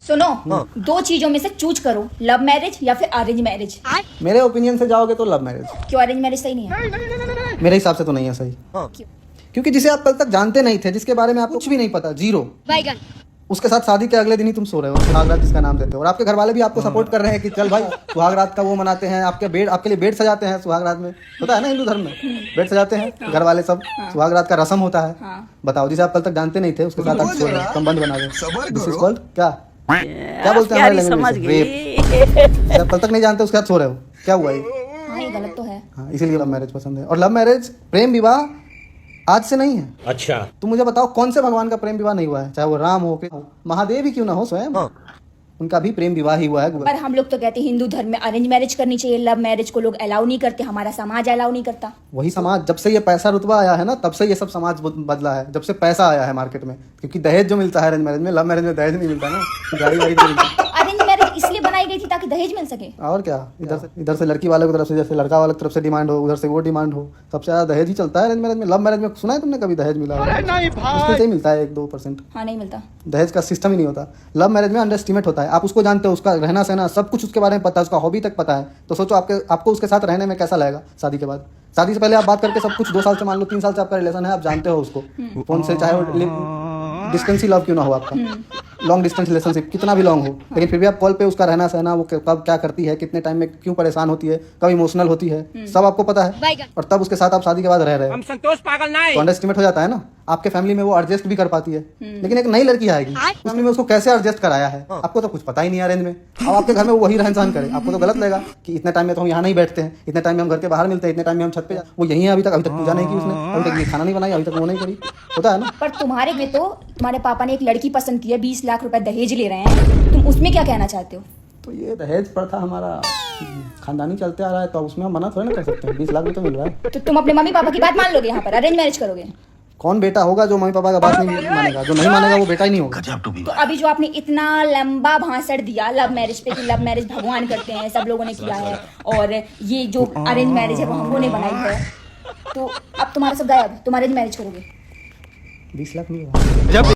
सुनो, दो चीजों में से चूज करो, लव मैरिज या फिर अरेंज मैरिज। मेरे ओपिनियन से जाओगे तो लव मैरिज। क्यों अरेंज मैरिज सही नहीं है? मेरे हिसाब से तो नहीं है सही। क्यों? क्योंकि जिसे आप कल तक जानते नहीं थे, जिसके बारे में आपको कुछ भी नहीं पता, जीरो, उसके साथ शादी के अगले दिन ही तुम सो रहे हो, सुहाग रात जिसका नाम देते हो, और आपके घर वाले भी आपको सपोर्ट कर रहे हैं कि चल भाई सुहाग रात का वो मनाते हैं, आपके लिए बेड सजाते हैं सुहाग रात में, होता है ना हिंदू धर्म में, बेड सजाते हैं घर वाले सब, सुहाग रात का रस्म होता है। बताओ, जिसे आप कल तक जानते नहीं थे उसके साथ आप सो रहे हो, संबंध बना रहे हो, दिस इज कॉल्ड क्या बोलते हैं हमारे लैंग्वेज में, रेप। जब कल तक नहीं जानते उसके साथ सो रहे हो, क्या हुआ ये? हाँ, ये गलत तो है। हाँ, इसीलिए लव मैरिज पसंद है। और लव मैरिज, प्रेम विवाह आज से नहीं है। अच्छा, तुम मुझे बताओ कौन से भगवान का प्रेम विवाह नहीं हुआ है, चाहे वो राम हो के महादेव ही क्यों ना हो स्वयं, उनका भी प्रेम विवाह ही हुआ है। पर हम लोग तो कहते हैं हिंदू धर्म में अरेंज मैरिज करनी चाहिए, लव मैरिज को लोग अलाउ नहीं करते, हमारा समाज अलाउ नहीं करता। वही समाज, जब से ये पैसा रुतबा आया है ना, तब से ये सब समाज बदला है, जब से पैसा आया है मार्केट में। क्योंकि दहेज जो मिलता है अरेंज मैरिज में, लव मैरिज में दहेज नहीं मिलता ना, गाड़ी वाड़ी नहीं मिलता। अरेंज मैरिज इसलिए बनाई गई थी ताकि दहेज मिल सके। और क्या, इधर से लड़की वाले की तरफ से, जैसे लड़का वाले की तरफ से डिमांड हो, उधर से वो डिमांड हो, सबसे ज्यादा दहेज ही चलता है अरेंज मैरिज में। लव मैरिज में सुना है तुमने कभी दहेज मिला? उसमें ही मिलता है 1-2%। हाँ, नहीं मिलता। दहेज का सिस्टम ही नहीं होता। लव मैरिज में अंडर एस्टिमेट होता है, आप उसको जानते हो, उसका रहना सहना सब कुछ उसके बारे में पता है, उसका हॉबी तक पता है, तो सोचो आपको उसके साथ रहने में कैसा लगेगा शादी के बाद। शादी से पहले आप बात करके सब कुछ 2 साल से, मान लो 3 साल से आपका रिलेशन है, आप जानते हो उसको फोन से, चाहे वो डिस्टेंस ही लव क्यों ना हो आपका, लॉन्ग डिस्टेंस रिलेशनशिप कितना भी लॉन्ग हो, लेकिन फिर भी आप कॉल पे उसका रहना सहना, वो कब क्या करती है, कितने टाइम में क्यों परेशान होती है, कब इमोशनल होती है, सब आपको पता है। और तब उसके साथ आप शादी के बाद रह रहे हो, संतोष पागल ना तो अंडरएस्टिमेट हो जाता है ना। आपके फैमिली में वो एडजस्ट भी कर पाती है, लेकिन एक नई लड़की आएगी, उसने में उसको कैसे एडजस्ट कराया है आपको तो कुछ पता ही नहीं है अरेंज में। अब आपके घर में वो वही रहन सहन करे, आपको तो गलत लगेगा कि इतने टाइम में तो हम यहाँ नहीं बैठते हैं, इतने टाइम में हम घर के बाहर मिलते हैं, इतने टाइम में हम छत पे, वो यही है, अभी तक पूजा नहीं की उसने, अभी तक ये खाना नहीं बनाया, अभी तक वो नहीं करी, होता है ना। पर तुम्हारे में तो तुम्हारे पापा ने एक लड़की पसंद की है, 20 लाख रुपए दहेज ले रहे हैं, तुम उसमें क्या कहना चाहते हो? तो ये दहेज प्रथा हमारा खानदानी चलते आ रहा है, तो उसमें हम मना थोड़ी ना कर सकते हैं, 20 लाख में तो मिल रहा है। तो तुम अपने मम्मी पापा की बात मान लोगे, यहाँ पर अरेंज मैरिज करोगे? कौन बेटा होगा जो मम्मी पापा का बात नहीं मानेगा? जो नहीं मानेगा वो बेटा ही नहीं होगा। तो अभी जो आपने इतना लंबा भाषण दिया लव मैरिज पे कि लव मैरिज भगवान करते हैं, सब लोगों ने किया है, और ये जो अरेंज मैरिज है वो हम लोगों ने बनाई है, तो अब तुम्हारा सब गायब, तुम अरेंज मैरिज करोगे? 20 लाख नहीं होगा।